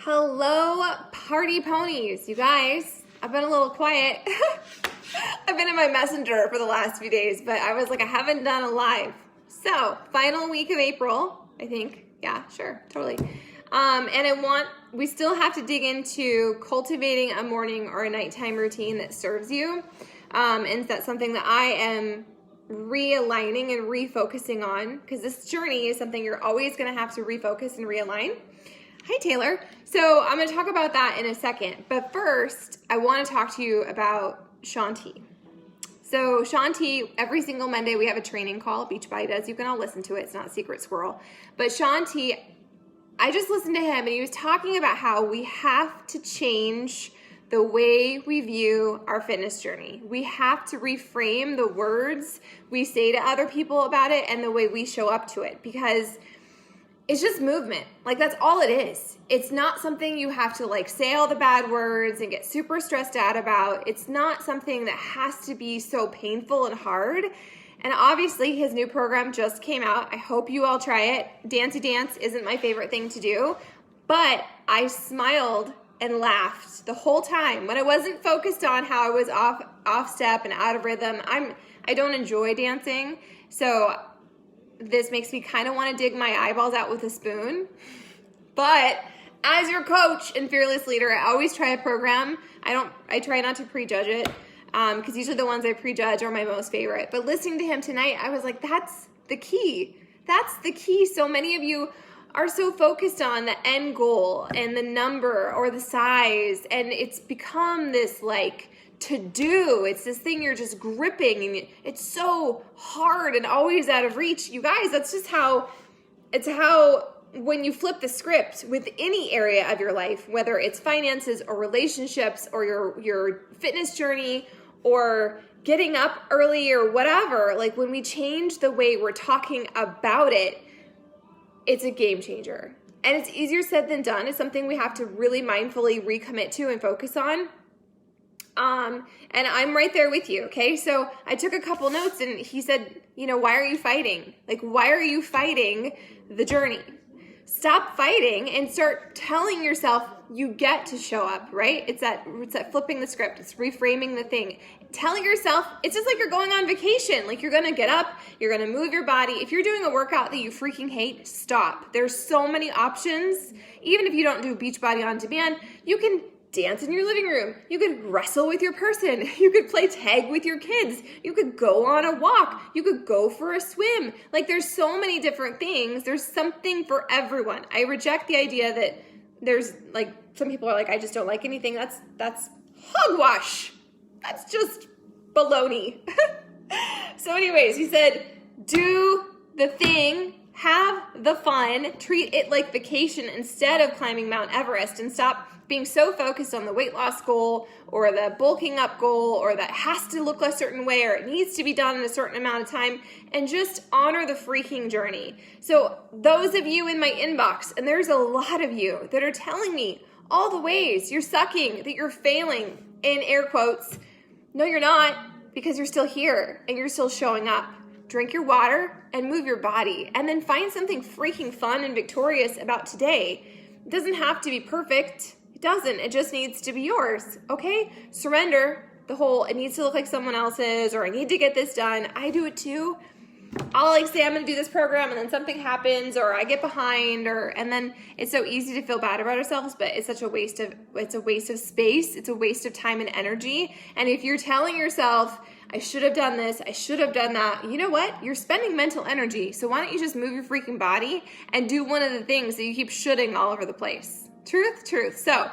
Hello, party ponies. You guys, I've been a little quiet. I've been in my messenger for the last few days, but I was like, I haven't done a live. So, final week of April, I think. Yeah, sure, totally. We still have to dig into cultivating a morning or a nighttime routine that serves you. And that's something that I am realigning and refocusing on, because this journey is something you're always going to have to refocus and realign. Hi, Taylor. So I'm going to talk about that in a second. But first, I want to talk to you about Shanti. So Shanti, every single Monday we have a training call. Beachbody does. You can all listen to it. It's not Secret Squirrel. But Shanti, I just listened to him, and he was talking about how we have to change the way we view our fitness journey. We have to reframe the words we say to other people about it and the way we show up to it, because it's just movement. Like, that's all it is. It's not something you have to say all the bad words and get super stressed out about. It's not something that has to be so painful and hard. And obviously his new program just came out. I hope you all try it. Dancey Dance isn't my favorite thing to do, but I smiled and laughed the whole time when I wasn't focused on how I was off step and out of rhythm. I don't enjoy dancing, so this makes me kind of want to dig my eyeballs out with a spoon. But as your coach and fearless leader, I always try a program. I try not to prejudge it, because usually the ones I prejudge are my most favorite. But listening to him tonight, I was like, that's the key. That's the key. So many of you are so focused on the end goal and the number or the size, and it's become this to do. It's this thing you're just gripping, and it's so hard and always out of reach. You guys, that's just how when you flip the script with any area of your life, whether it's finances or relationships or your fitness journey or getting up early or whatever, when we change the way we're talking about it, it's a game changer. And it's easier said than done. It's something we have to really mindfully recommit to and focus on. And I'm right there with you, okay? So I took a couple notes, and he said, why are you fighting? Why are you fighting the journey? Stop fighting and start telling yourself you get to show up, right? It's that flipping the script. It's reframing the thing. Telling yourself, it's just like you're going on vacation. You're going to get up, you're going to move your body. If you're doing a workout that you freaking hate, stop. There's so many options. Even if you don't do Beachbody on demand, you can dance in your living room. You could wrestle with your person. You could play tag with your kids. You could go on a walk. You could go for a swim. There's so many different things. There's something for everyone. I reject the idea that there's some people are I just don't like anything. That's hogwash. That's just baloney. So anyways, he said, do the thing, have the fun, treat it like vacation instead of climbing Mount Everest, and stop being so focused on the weight loss goal or the bulking up goal or that has to look a certain way or it needs to be done in a certain amount of time, and just honor the freaking journey. So those of you in my inbox, and there's a lot of you that are telling me all the ways you're sucking, that you're failing, in air quotes. No, you're not, because you're still here and you're still showing up. Drink your water and move your body, and then find something freaking fun and victorious about today. It doesn't have to be perfect. It doesn't. It just needs to be yours, okay? Surrender the whole, it needs to look like someone else's, or I need to get this done. I do it too. I'll say I'm going to do this program, and then something happens, or I get behind, and then it's so easy to feel bad about ourselves, but it's a waste of space. It's a waste of time and energy. And if you're telling yourself, I should have done this, I should have done that, you know what? You're spending mental energy. So why don't you just move your freaking body and do one of the things that you keep shoulding all over the place? Truth. So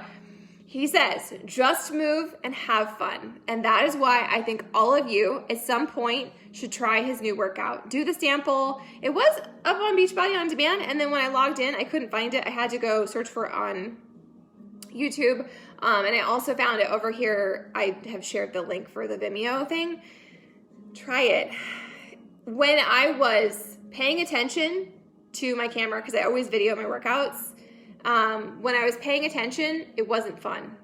he says, just move and have fun. And that is why I think all of you at some point should try his new workout. Do the sample. It was up on Beachbody on demand, and then when I logged in, I couldn't find it. I had to go search for it on YouTube. And I also found it over here. I have shared the link for the Vimeo thing. Try it. When I was paying attention to my camera, because I always video my workouts, when I was paying attention, it wasn't fun.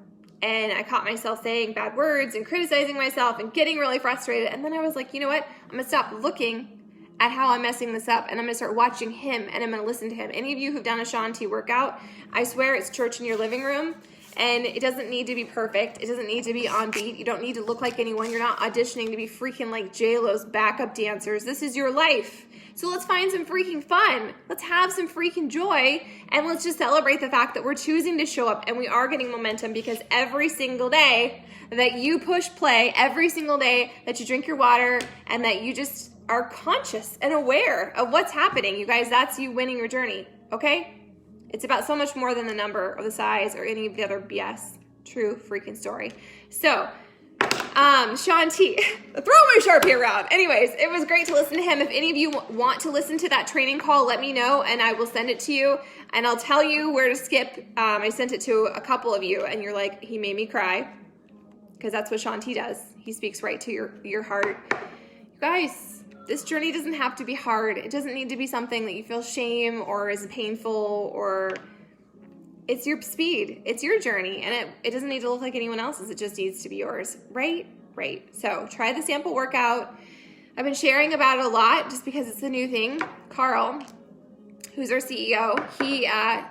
And I caught myself saying bad words and criticizing myself and getting really frustrated. And then I was like, you know what? I'm going to stop looking at how I'm messing this up, and I'm going to start watching him, and I'm going to listen to him. Any of you who've done a Shaun T workout, I swear it's church in your living room, and it doesn't need to be perfect. It doesn't need to be on beat. You don't need to look like anyone. You're not auditioning to be freaking like J-Lo's backup dancers. This is your life. So let's find some freaking fun. Let's have some freaking joy, and let's just celebrate the fact that we're choosing to show up, and we are getting momentum, because every single day that you push play, every single day that you drink your water, and that you just are conscious and aware of what's happening, you guys, that's you winning your journey, okay? It's about so much more than the number or the size or any of the other BS. True freaking story. So, Shaun T, throw my Sharpie around. Anyways, it was great to listen to him. If any of you want to listen to that training call, let me know, and I will send it to you, and I'll tell you where to skip. I sent it to a couple of you, and you're like, he made me cry, because that's what Shaun T does. He speaks right to your heart. You guys, this journey doesn't have to be hard. It doesn't need to be something that you feel shame or is painful, or it's your speed. It's your journey, and it doesn't need to look like anyone else's. It just needs to be yours, right? Right. So try the sample workout. I've been sharing about it a lot just because it's a new thing. Carl, who's our CEO, he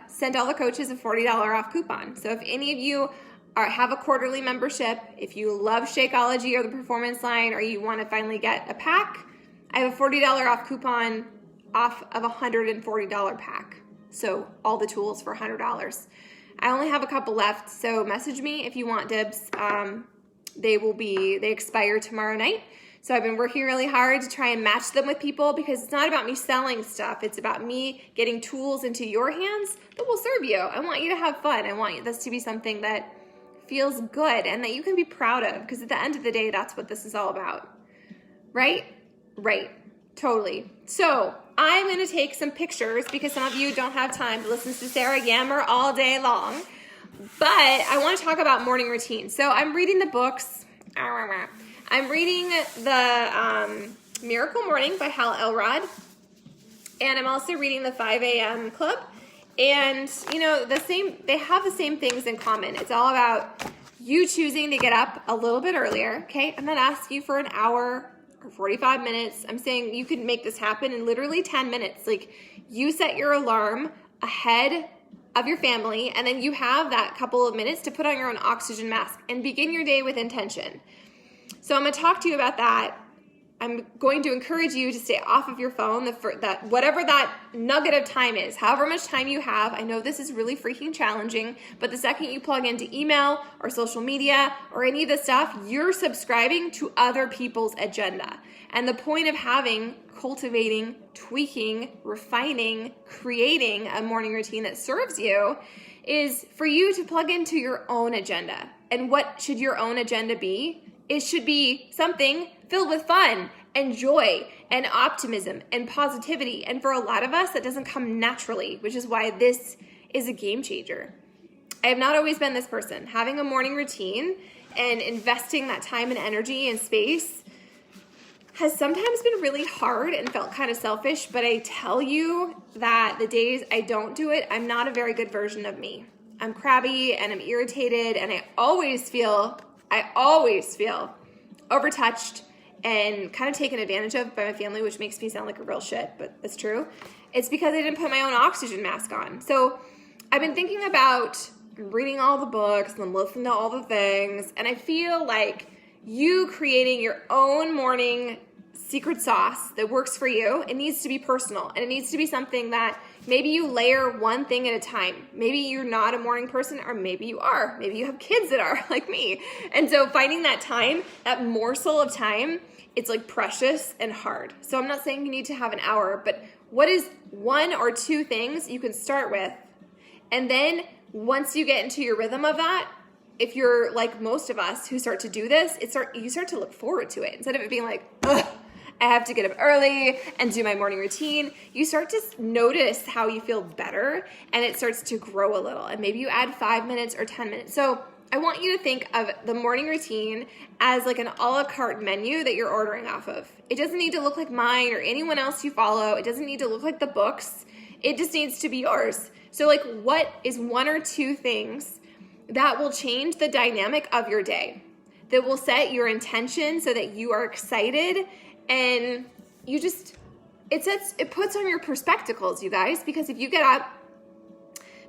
sent all the coaches a $40 off coupon. So if any of you have a quarterly membership, if you love Shakeology or the Performance Line, or you want to finally get a pack, I have a $40 off coupon off of a $140 pack. So all the tools for $100. I only have a couple left, so message me if you want dibs. They expire tomorrow night. So I've been working really hard to try and match them with people, because it's not about me selling stuff. It's about me getting tools into your hands that will serve you. I want you to have fun. I want this to be something that feels good and that you can be proud of, because at the end of the day, that's what this is all about. Right? Right. Totally. So I'm going to take some pictures, because some of you don't have time to listen to Sarah yammer all day long. But I want to talk about morning routine. So I'm reading the books. I'm reading the Miracle Morning by Hal Elrod. And I'm also reading the 5 a.m. Club. And, you know, they have the same things in common. It's all about you choosing to get up a little bit earlier, okay? I'm not asking you for an hour or 45 minutes. I'm saying you can make this happen in literally 10 minutes. Like, you set your alarm ahead of your family, and then you have that couple of minutes to put on your own oxygen mask and begin your day with intention. So I'm going to talk to you about that. I'm going to encourage you to stay off of your phone, whatever that nugget of time is, however much time you have. I know this is really freaking challenging, but the second you plug into email or social media or any of this stuff, you're subscribing to other people's agenda. And the point of cultivating, tweaking, refining, creating a morning routine that serves you is for you to plug into your own agenda. And what should your own agenda be? It should be something filled with fun and joy and optimism and positivity. And for a lot of us, that doesn't come naturally, which is why this is a game changer. I have not always been this person. Having a morning routine and investing that time and energy and space has sometimes been really hard and felt kind of selfish, but I tell you that the days I don't do it, I'm not a very good version of me. I'm crabby and I'm irritated, and I always feel overtouched and kind of taken advantage of by my family, which makes me sound like a real shit, but it's true. It's because I didn't put my own oxygen mask on. So I've been thinking about reading all the books and listening to all the things, and I feel like you creating your own morning secret sauce that works for you, it needs to be personal, and it needs to be something that maybe you layer one thing at a time. Maybe you're not a morning person, or maybe you are. Maybe you have kids that are like me. And so finding that time, that morsel of time, it's like precious and hard. So I'm not saying you need to have an hour, but what is one or two things you can start with? And then once you get into your rhythm of that, if you're like most of us who start to do this, you start to look forward to it. Instead of it being like, ugh, I have to get up early and do my morning routine, you start to notice how you feel better, and it starts to grow a little. And maybe you add 5 minutes or 10 minutes. So I want you to think of the morning routine as like an a la carte menu that you're ordering off of. It doesn't need to look like mine or anyone else you follow. It doesn't need to look like the books. It just needs to be yours. So like, what is one or two things that will change the dynamic of your day, that will set your intention so that you are excited and you just it puts on your perspectives, you guys, because if you get up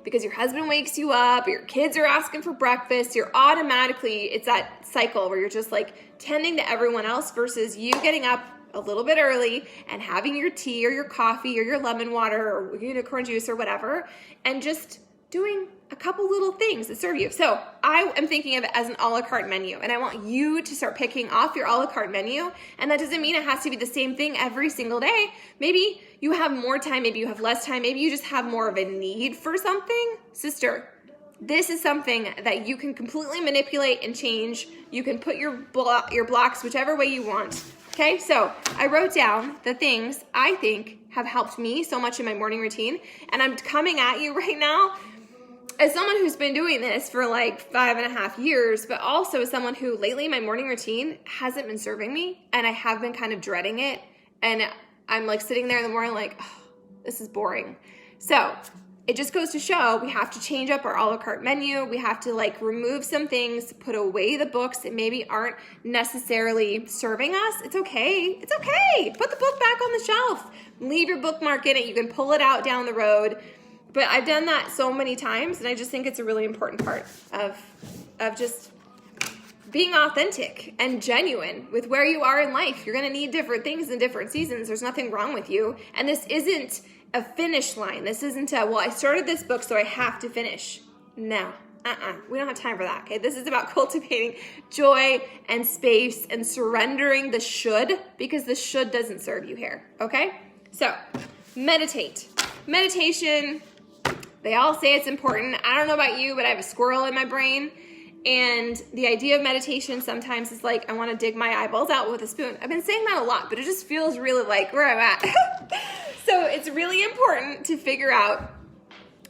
because your husband wakes you up, or your kids are asking for breakfast, it's that cycle where you're just like tending to everyone else versus you getting up a little bit early and having your tea or your coffee or your lemon water or unicorn juice or whatever, and just doing a couple little things that serve you. So I am thinking of it as an a la carte menu, and I want you to start picking off your a la carte menu. And that doesn't mean it has to be the same thing every single day. Maybe you have more time, maybe you have less time, maybe you just have more of a need for something. Sister, this is something that you can completely manipulate and change. You can put your blocks whichever way you want. Okay, so I wrote down the things I think have helped me so much in my morning routine, and I'm coming at you right now as someone who's been doing this for like 5.5 years, but also as someone who lately my morning routine hasn't been serving me, and I have been kind of dreading it, and I'm like sitting there in the morning like, oh, this is boring. So it just goes to show we have to change up our a la carte menu. We have to like remove some things, put away the books that maybe aren't necessarily serving us. It's okay. It's okay. Put the book back on the shelf. Leave your bookmark in it. You can pull it out down the road. But I've done that so many times, and I just think it's a really important part of just being authentic and genuine with where you are in life. You're going to need different things in different seasons. There's nothing wrong with you. And this isn't a finish line. This isn't well, I started this book, so I have to finish. No, we don't have time for that, okay? This is about cultivating joy and space and surrendering the should, because the should doesn't serve you here, okay? So, meditate. Meditation, they all say it's important. I don't know about you, but I have a squirrel in my brain. And the idea of meditation sometimes is like, I want to dig my eyeballs out with a spoon. I've been saying that a lot, but it just feels really like where I'm at. So it's really important to figure out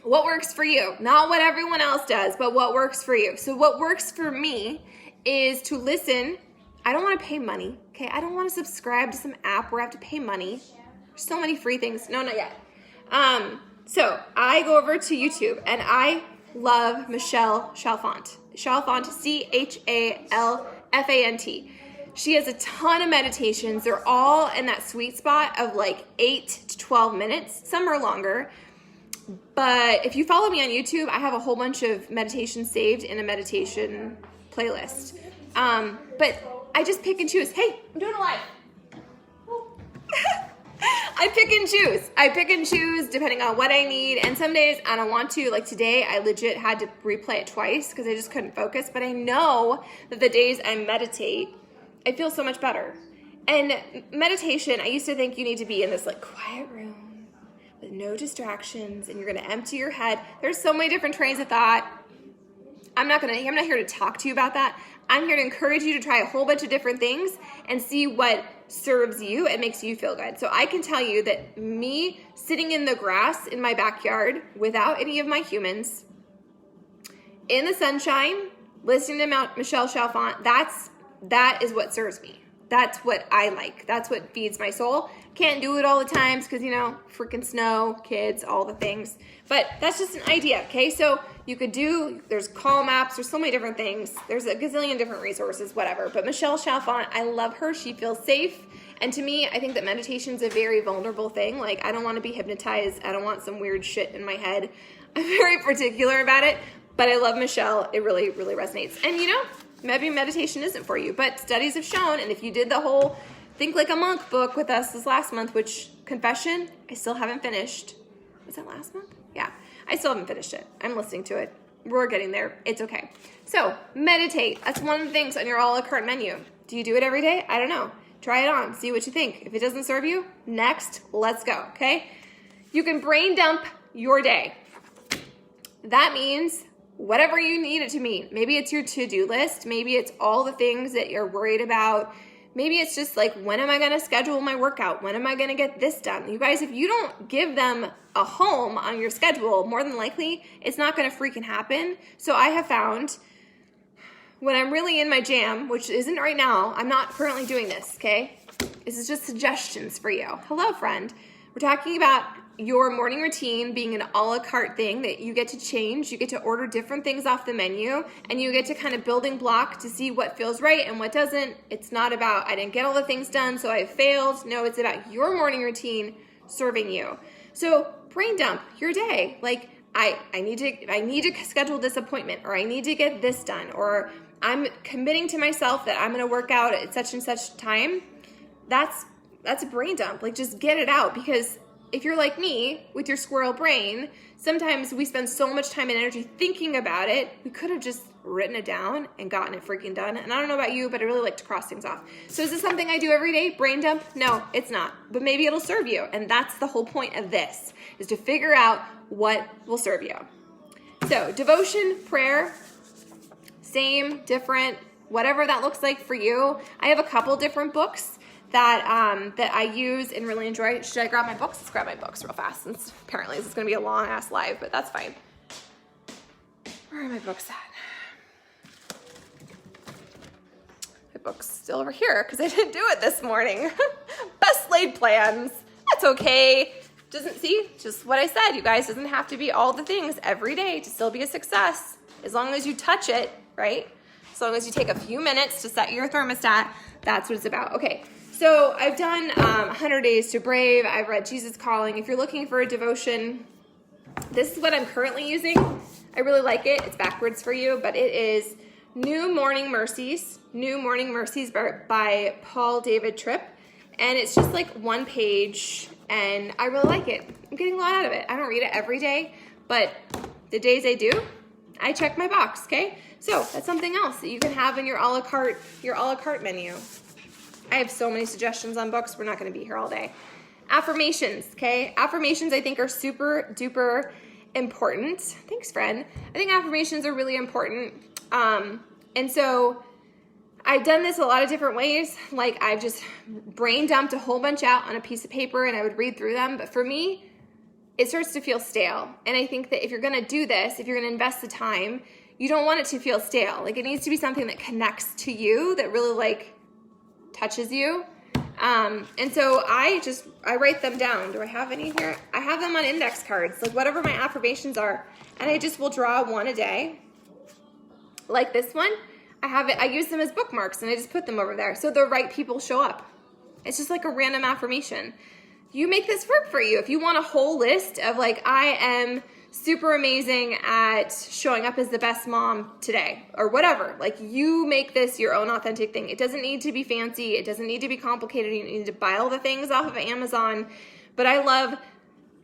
what works for you. Not what everyone else does, but what works for you. So what works for me is to listen. I don't want to pay money, okay? I don't want to subscribe to some app where I have to pay money. There's so many free things. No, not yet. So I go over to YouTube, and I love Michelle Chalfant. Chalfant, Chalfant. She has a ton of meditations. They're all in that sweet spot of like 8 to 12 minutes. Some are longer. But if you follow me on YouTube, I have a whole bunch of meditations saved in a meditation playlist. But I just pick and choose. Hey, I'm doing a live. I pick and choose depending on what I need. And some days I don't want to. Like today, I legit had to replay it twice because I just couldn't focus. But I know that the days I meditate, I feel so much better. And meditation, I used to think you need to be in this like quiet room with no distractions, and you're going to empty your head. There's so many different trains of thought. I'm not here to talk to you about that. I'm here to encourage you to try a whole bunch of different things and see what serves you and makes you feel good. So I can tell you that me sitting in the grass in my backyard without any of my humans, in the sunshine, listening to Michelle Chalfant, that is what serves me. That's what I like. That's what feeds my soul. Can't do it all the times because, freaking snow, kids, all the things. But that's just an idea, okay? So you could there's Calm apps, there's so many different things. There's a gazillion different resources, whatever. But Michelle Chalfant, I love her. She feels safe. And to me, I think that meditation's a very vulnerable thing. Like, I don't want to be hypnotized. I don't want some weird shit in my head. I'm very particular about it. But I love Michelle. It really, really resonates. And maybe meditation isn't for you, but studies have shown, and if you did the whole Think Like a Monk book with us this last month, which, confession, I still haven't finished. Was that last month? Yeah, I still haven't finished it. I'm listening to it. We're getting there. It's okay. So, meditate. That's one of the things on your a la carte menu. Do you do it every day? I don't know. Try it on. See what you think. If it doesn't serve you, next, let's go, okay? You can brain dump your day. That means whatever you need it to mean. Maybe it's your to-do list. Maybe it's all the things that you're worried about. Maybe it's just like, when am I going to schedule my workout? When am I going to get this done? You guys, if you don't give them a home on your schedule, more than likely, it's not going to freaking happen. So I have found when I'm really in my jam, which isn't right now, I'm not currently doing this, okay? This is just suggestions for you. Hello, friend. We're talking about your morning routine being an a la carte thing that you get to change. You get to order different things off the menu, and you get to kind of building block to see what feels right and what doesn't. It's not about, I didn't get all the things done, so I failed. No, it's about your morning routine serving you. So brain dump your day. Like, I need to schedule this appointment, or I need to get this done, or I'm committing to myself that I'm going to work out at such and such time. That's a brain dump. Like, just get it out, because if you're like me with your squirrel brain, sometimes we spend so much time and energy thinking about it. We could have just written it down and gotten it freaking done. And I don't know about you, but I really like to cross things off. So is this something I do every day? Brain dump? No, it's not. But maybe it'll serve you. And that's the whole point of this, is to figure out what will serve you. So devotion, prayer, same, different, whatever that looks like for you. I have a couple different books that I use and really enjoy. Should I grab my books? Let's grab my books real fast, since apparently this is going to be a long ass live, but that's fine. Where are my books at? My book's still over here because I didn't do it this morning. Best laid plans. That's okay. Doesn't, see, just what I said, you guys, doesn't have to be all the things every day to still be a success. As long as you touch it, right? As long as you take a few minutes to set your thermostat, that's what it's about. Okay. So I've done 100 Days to Brave. I've read Jesus Calling. If you're looking for a devotion, this is what I'm currently using. I really like it. It's backwards for you, but it is New Morning Mercies. New Morning Mercies by Paul David Tripp. And it's just like one page, and I really like it. I'm getting a lot out of it. I don't read it every day, but the days I do, I check my box, okay? So that's something else that you can have in your a la carte menu. I have so many suggestions on books. We're not going to be here all day. Affirmations, okay? Affirmations I think are super duper important. Thanks, friend. I think affirmations are really important. And so I've done this a lot of different ways. Like, I've just brain dumped a whole bunch out on a piece of paper and I would read through them. But for me, it starts to feel stale. And I think that if you're going to do this, if you're going to invest the time, you don't want it to feel stale. Like, it needs to be something that connects to you, that really like touches you. And so I write them down. Do I have any here? I have them on index cards, like whatever my affirmations are. And I just will draw one a day. Like this one, I use them as bookmarks and I just put them over there so the right people show up. It's just like a random affirmation. You make this work for you. If you want a whole list of like, I am super amazing at showing up as the best mom today, or whatever. Like, you make this your own authentic thing. It doesn't need to be fancy. It doesn't need to be complicated. You need to buy all the things off of Amazon. But I love,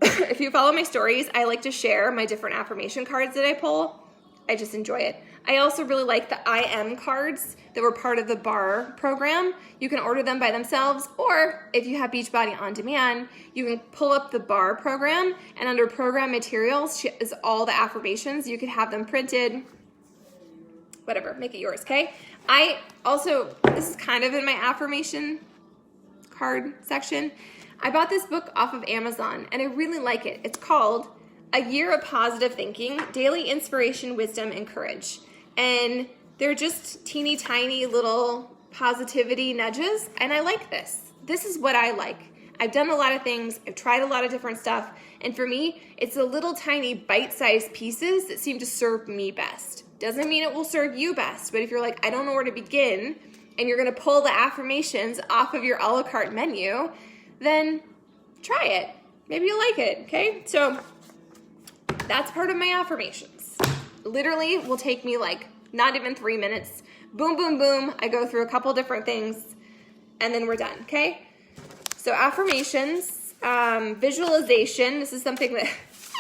if you follow my stories, I like to share my different affirmation cards that I pull. I just enjoy it. I also really like the I Am cards that were part of the BAR program. You can order them by themselves, or if you have Beachbody On Demand, you can pull up the BAR program, and under program materials is all the affirmations. You could have them printed, whatever, make it yours, okay? I also, this is kind of in my affirmation card section. I bought this book off of Amazon, and I really like it. It's called A Year of Positive Thinking, Daily Inspiration, Wisdom, and Courage. And they're just teeny tiny little positivity nudges, and I like this. This is what I like. I've done a lot of things. I've tried a lot of different stuff. And for me, it's the little tiny bite-sized pieces that seem to serve me best. Doesn't mean it will serve you best, but if you're like, I don't know where to begin, and you're going to pull the affirmations off of your a la carte menu, then try it. Maybe you'll like it, okay? So that's part of my affirmations. Literally will take me like not even 3 minutes. Boom, boom, boom. I go through a couple different things and then we're done, okay? So affirmations, visualization. This is something that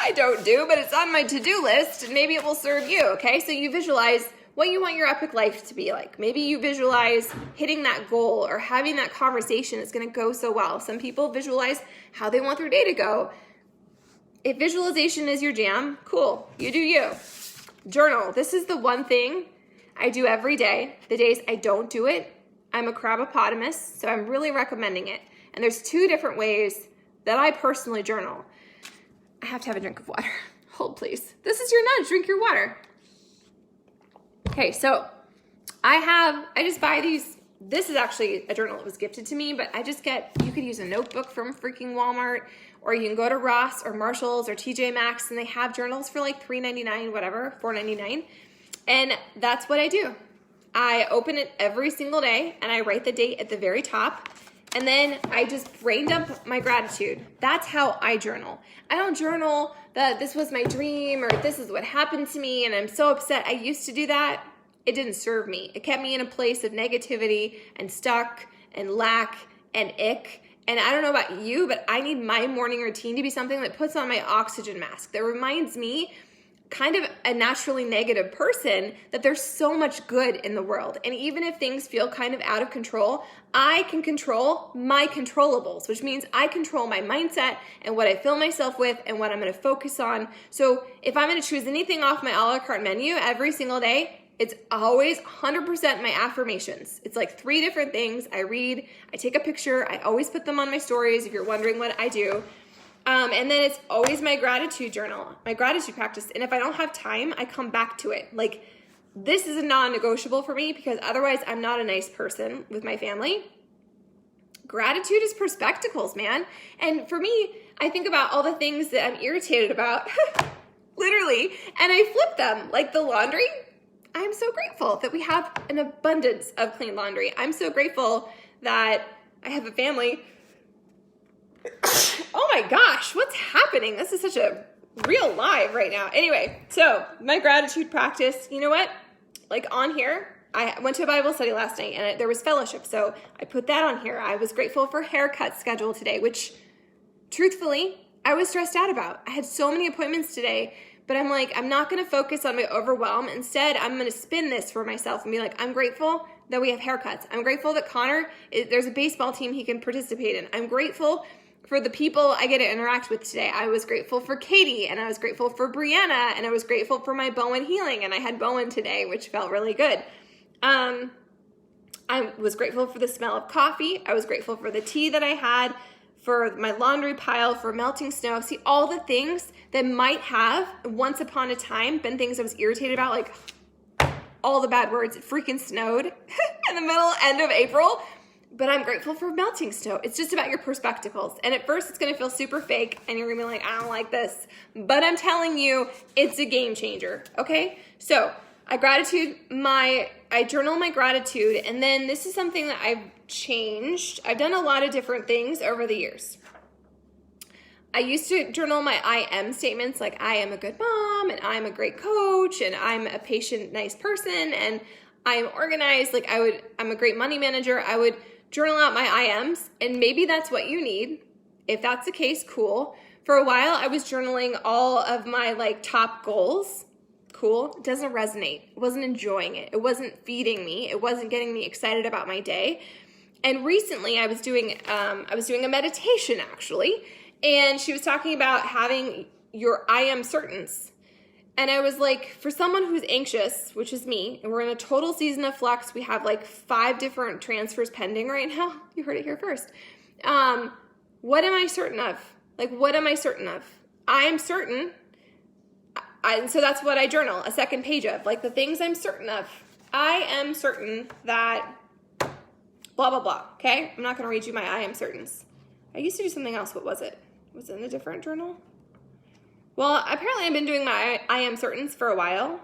I don't do, but it's on my to-do list and maybe it will serve you, okay? So you visualize what you want your epic life to be like. Maybe you visualize hitting that goal or having that conversation that's going to go so well. Some people visualize how they want their day to go. If visualization is your jam, cool, you do you. Journal. This is the one thing I do every day. The days I don't do it, I'm a crabopotamus, so I'm really recommending it. And there's 2 different ways that I personally journal. I have to have a drink of water. Hold, please. This is your nudge. Drink your water. Okay, so I just buy these. This is actually a journal that was gifted to me, but you could use a notebook from freaking Walmart, or you can go to Ross or Marshalls or TJ Maxx, and they have journals for like $3.99, whatever, $4.99. And that's what I do. I open it every single day and I write the date at the very top. And then I just brain dump my gratitude. That's how I journal. I don't journal that this was my dream or this is what happened to me and I'm so upset. I used to do that. It didn't serve me. It kept me in a place of negativity and stuck and lack and ick. And I don't know about you, but I need my morning routine to be something that puts on my oxygen mask, that reminds me, kind of a naturally negative person, that there's so much good in the world. And even if things feel kind of out of control, I can control my controllables, which means I control my mindset and what I fill myself with and what I'm going to focus on. So if I'm going to choose anything off my a la carte menu every single day, it's always 100% my affirmations. It's like 3 different things. I read, I take a picture, I always put them on my stories if you're wondering what I do. And then it's always my gratitude journal, my gratitude practice. And if I don't have time, I come back to it. Like, this is a non-negotiable for me because otherwise I'm not a nice person with my family. Gratitude is perspectives, man. And for me, I think about all the things that I'm irritated about, literally, and I flip them. Like the laundry, I'm so grateful that we have an abundance of clean laundry. I'm so grateful that I have a family. Oh my gosh, what's happening? This is such a real live right now. Anyway, so my gratitude practice, you know what? Like on here, I went to a Bible study last night and there was fellowship. So I put that on here. I was grateful for haircut schedule today, which truthfully, I was stressed out about. I had so many appointments today, but I'm like, I'm not going to focus on my overwhelm. Instead, I'm going to spin this for myself and be like, I'm grateful that we have haircuts. I'm grateful that Connor, there's a baseball team he can participate in. I'm grateful for the people I get to interact with today. I was grateful for Katie, and I was grateful for Brianna, and I was grateful for my Bowen healing, and I had Bowen today, which felt really good. I was grateful for the smell of coffee. I was grateful for the tea that I had, for my laundry pile, for melting snow. See, all the things that might have, once upon a time, been things I was irritated about, like all the bad words. It freaking snowed in the end of April. But I'm grateful for melting snow. It's just about your perspectives. And at first it's going to feel super fake and you're going to be like, I don't like this. But I'm telling you, it's a game changer. Okay? So I journal my gratitude. And then this is something that I've changed. I've done a lot of different things over the years. I used to journal my I am statements, like I am a good mom and I'm a great coach and I'm a patient, nice person and I'm organized. Like I'm a great money manager. I would journal out my I ams, and maybe that's what you need. If that's the case, cool. For a while, I was journaling all of my like top goals. Cool. It doesn't resonate. I wasn't enjoying it. It wasn't feeding me. It wasn't getting me excited about my day. And recently, I was doing a meditation actually, and she was talking about having your I am certains. And I was like, for someone who's anxious, which is me, and we're in a total season of flux, we have like 5 different transfers pending right now. You heard it here first. What am I certain of? Like, what am I certain of? I am certain. So that's what I journal, a second page of, like the things I'm certain of. I am certain that blah, blah, blah. Okay? I'm not going to read you my I am certains. I used to do something else. What was it? Was it in a different journal? Well, apparently I've been doing my I am certains for a while,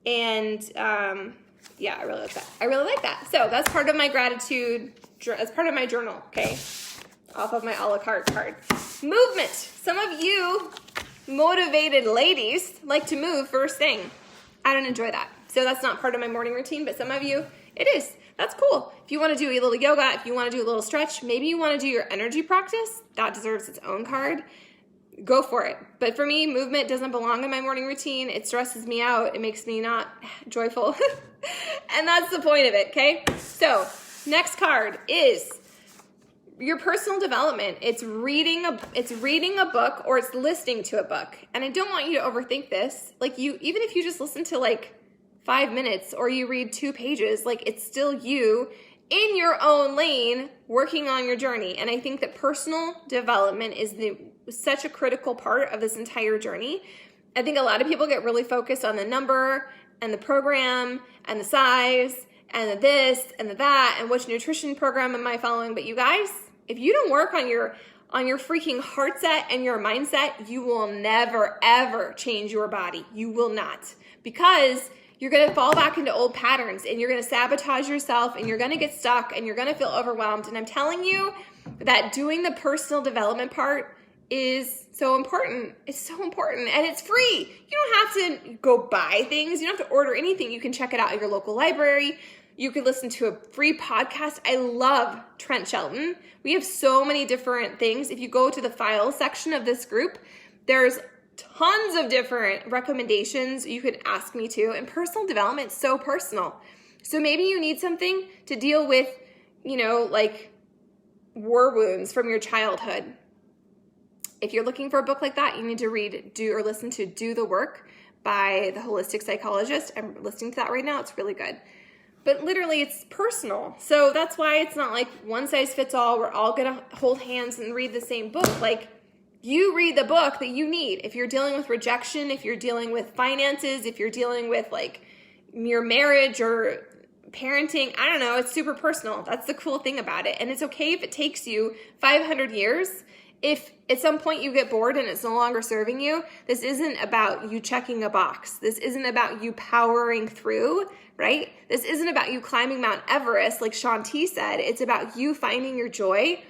and yeah, I really like that. I really like that. So that's part of my gratitude, that's part of my journal, okay? Off of my a la carte card. Movement. Some of you motivated ladies like to move first thing. I don't enjoy that. So that's not part of my morning routine, but some of you, it is. That's cool. If you want to do a little yoga, if you want to do a little stretch, maybe you want to do your energy practice, that deserves its own card. Go for it. But for me, movement doesn't belong in my morning routine. It stresses me out. It makes me not joyful. And that's the point of it, okay? So next card is your personal development. It's reading a book, or it's listening to a book. And I don't want you to overthink this. Like, even if you just listen to like 5 minutes or you read 2 pages, like, it's still you in your own lane working on your journey. And I think that personal development is such a critical part of this entire journey. I think a lot of people get really focused on the number and the program and the size and the this and the that and which nutrition program am I following. But you guys, if you don't work on your on your freaking heart set and your mindset, you will never, ever change your body. You will not. Because you're going to fall back into old patterns and you're going to sabotage yourself and you're going to get stuck and you're going to feel overwhelmed. And I'm telling you that doing the personal development part is so important. It's so important and it's free. You don't have to go buy things. You don't have to order anything. You can check it out at your local library. You could listen to a free podcast. I love Trent Shelton. We have so many different things. If you go to the files section of this group, there's tons of different recommendations you could ask me to. And personal development is so personal. So maybe you need something to deal with, like war wounds from your childhood. If you're looking for a book like that, you need to listen to Do the Work by the Holistic Psychologist. I'm listening to that right now. It's really good. But literally, it's personal. So that's why it's not like one size fits all. We're all going to hold hands and read the same book. Like, you read the book that you need. If you're dealing with rejection, if you're dealing with finances, if you're dealing with like your marriage or parenting, I don't know, it's super personal. That's the cool thing about it. And it's okay if it takes you 500 years. If at some point you get bored and it's no longer serving you, this isn't about you checking a box. This isn't about you powering through, right? This isn't about you climbing Mount Everest, like Shaun T said. It's about you finding your joy.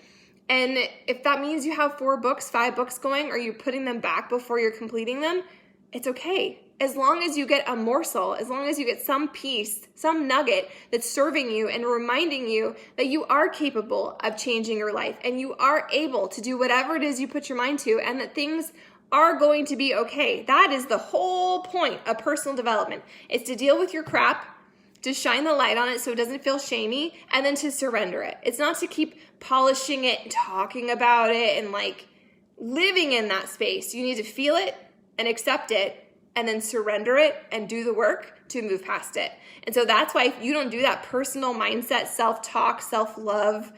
And if that means you have 4 books, 5 books going, or you're putting them back before you're completing them, it's okay. As long as you get a morsel, as long as you get some piece, some nugget that's serving you and reminding you that you are capable of changing your life and you are able to do whatever it is you put your mind to and that things are going to be okay. That is the whole point of personal development. It's to deal with your crap, to shine the light on it so it doesn't feel shamey, and then to surrender it. It's not to keep polishing it and talking about it and like living in that space. You need to feel it and accept it and then surrender it and do the work to move past it. And so that's why if you don't do that personal mindset, self-talk, self-love,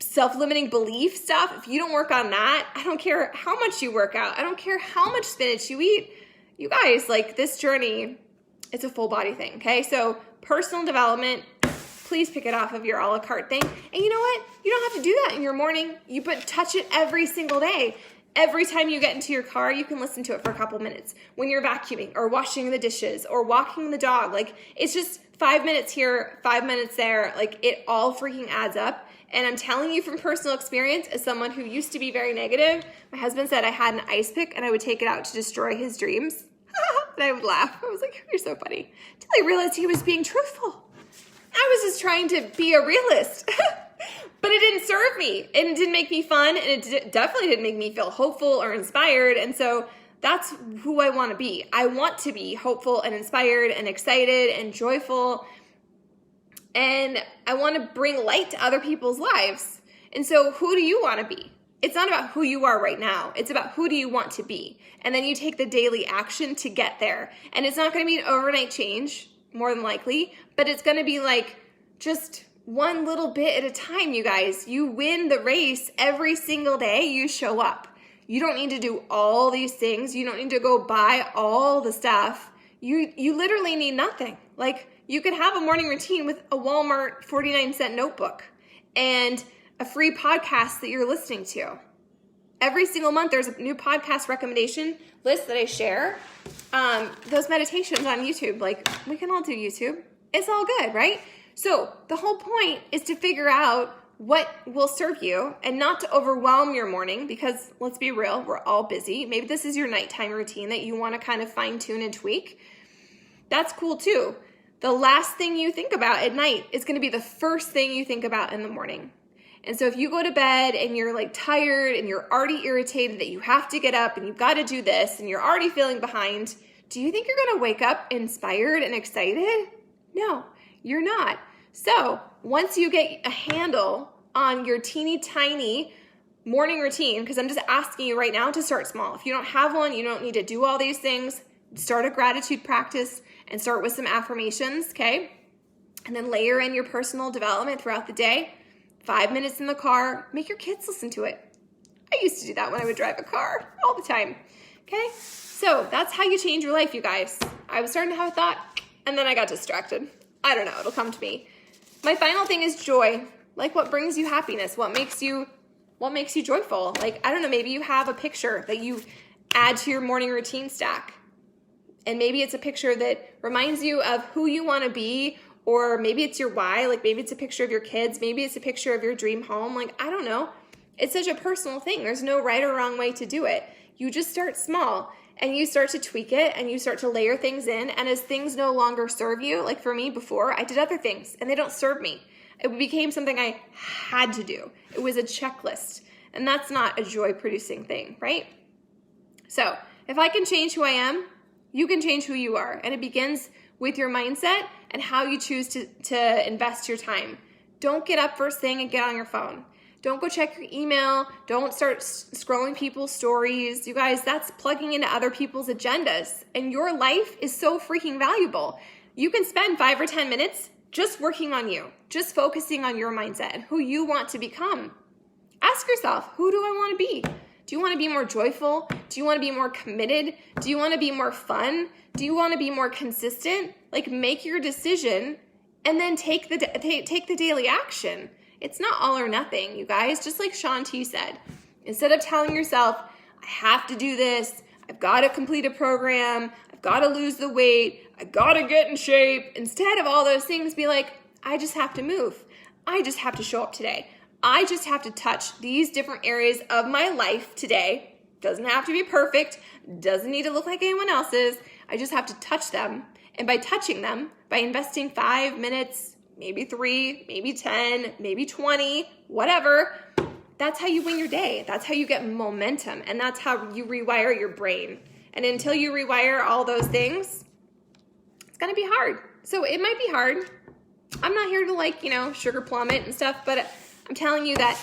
self-limiting belief stuff, if you don't work on that, I don't care how much you work out. I don't care how much spinach you eat. You guys, like this journey, it's a full body thing, okay? So personal development, please pick it off of your a la carte thing. And you know what? You don't have to do that in your morning. Touch it every single day. Every time you get into your car, you can listen to it for a couple minutes. When you're vacuuming or washing the dishes or walking the dog, like it's just 5 minutes here, 5 minutes there. Like it all freaking adds up. And I'm telling you from personal experience, as someone who used to be very negative, my husband said I had an ice pick and I would take it out to destroy his dreams. And I would laugh. I was like, you're so funny. Until I realized he was being truthful. I was just trying to be a realist. But it didn't serve me, and it didn't make me fun, and it definitely didn't make me feel hopeful or inspired. And so that's who I want to be. I want to be hopeful and inspired and excited and joyful. And I want to bring light to other people's lives. And so who do you want to be? It's not about who you are right now. It's about who do you want to be. And then you take the daily action to get there. And it's not going to be an overnight change, more than likely, but it's going to be like just one little bit at a time, you guys. You win the race every single day you show up. You don't need to do all these things. You don't need to go buy all the stuff. You literally need nothing. Like you could have a morning routine with a Walmart 49-cent notebook and a free podcast that you're listening to. Every single month, there's a new podcast recommendation list that I share. Those meditations on YouTube, like we can all do YouTube. It's all good, right? So the whole point is to figure out what will serve you and not to overwhelm your morning because let's be real, we're all busy. Maybe this is your nighttime routine that you want to kind of fine tune and tweak. That's cool too. The last thing you think about at night is going to be the first thing you think about in the morning. And so if you go to bed and you're like tired and you're already irritated that you have to get up and you've got to do this and you're already feeling behind, do you think you're going to wake up inspired and excited? No, you're not. So once you get a handle on your teeny tiny morning routine, because I'm just asking you right now to start small. If you don't have one, you don't need to do all these things. Start a gratitude practice and start with some affirmations, okay? And then layer in your personal development throughout the day. 5 minutes in the car. Make your kids listen to it. I used to do that when I would drive a car all the time, okay? So that's how you change your life, you guys. I was starting to have a thought, and then I got distracted. I don't know. It'll come to me. My final thing is joy. Like what brings you happiness, what makes you What makes you joyful? Like, I don't know, maybe you have a picture that you add to your morning routine stack. And maybe it's a picture that reminds you of who you want to be, or maybe it's your why. Like, maybe it's a picture of your kids. Maybe it's a picture of your dream home. Like, I don't know. It's such a personal thing. There's no right or wrong way to do it. You just start small and you start to tweak it and you start to layer things in. And as things no longer serve you, like for me before, I did other things and they don't serve me. It became something I had to do. It was a checklist. And that's not a joy-producing thing, right? So if I can change who I am, you can change who you are. And it begins with your mindset and how you choose to invest your time. Don't get up first thing and get on your phone. Don't go check your email. Don't start scrolling people's stories. You guys, that's plugging into other people's agendas. And your life is so freaking valuable. You can spend 5 or 10 minutes just working on you, just focusing on your mindset and who you want to become. Ask yourself, who do I want to be? Do you want to be more joyful? Do you want to be more committed? Do you want to be more fun? Do you want to be more consistent? Like, make your decision and then take the daily action. It's not all or nothing, you guys. Just like Shaun T said, instead of telling yourself, I have to do this, I've got to complete a program, I've got to lose the weight, I got to get in shape. Instead of all those things, be like, I just have to move. I just have to show up today. I just have to touch these different areas of my life today. Doesn't have to be perfect, doesn't need to look like anyone else's. I just have to touch them. And by touching them, by investing 5 minutes, maybe 3, maybe 10, maybe 20, whatever, that's how you win your day. That's how you get momentum. And that's how you rewire your brain. And until you rewire all those things, it's going to be hard. So it might be hard. I'm not here to sugar plum it and stuff, but I'm telling you that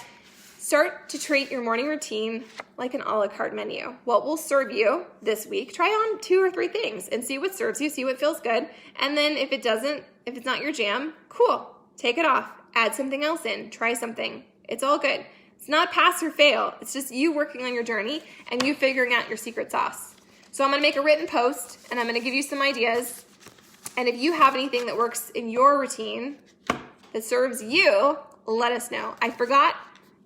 start to treat your morning routine like an a la carte menu. What will serve you this week? Try on 2 or 3 things and see what serves you, see what feels good. And then if it's not your jam, cool, take it off, add something else in, try something. It's all good. It's not pass or fail. It's just you working on your journey and you figuring out your secret sauce. So I'm going to make a written post and I'm going to give you some ideas. And if you have anything that works in your routine that serves you, let us know. I forgot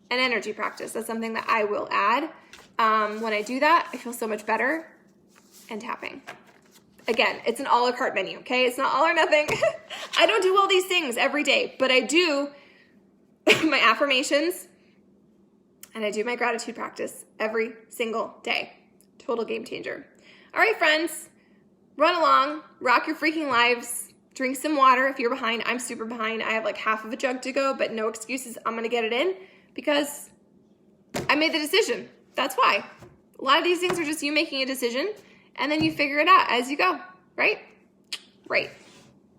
an energy practice. That's something that I will add. When I do that, I feel so much better. And tapping. Again, it's an a la carte menu, okay? It's not all or nothing. I don't do all these things every day, but I do my affirmations and I do my gratitude practice every single day. Total game changer. All right, friends, run along, rock your freaking lives, drink some water if you're behind. I'm super behind. I have like half of a jug to go, but no excuses. I'm going to get it in because I made the decision. That's why. A lot of these things are just you making a decision and then you figure it out as you go, right? Right.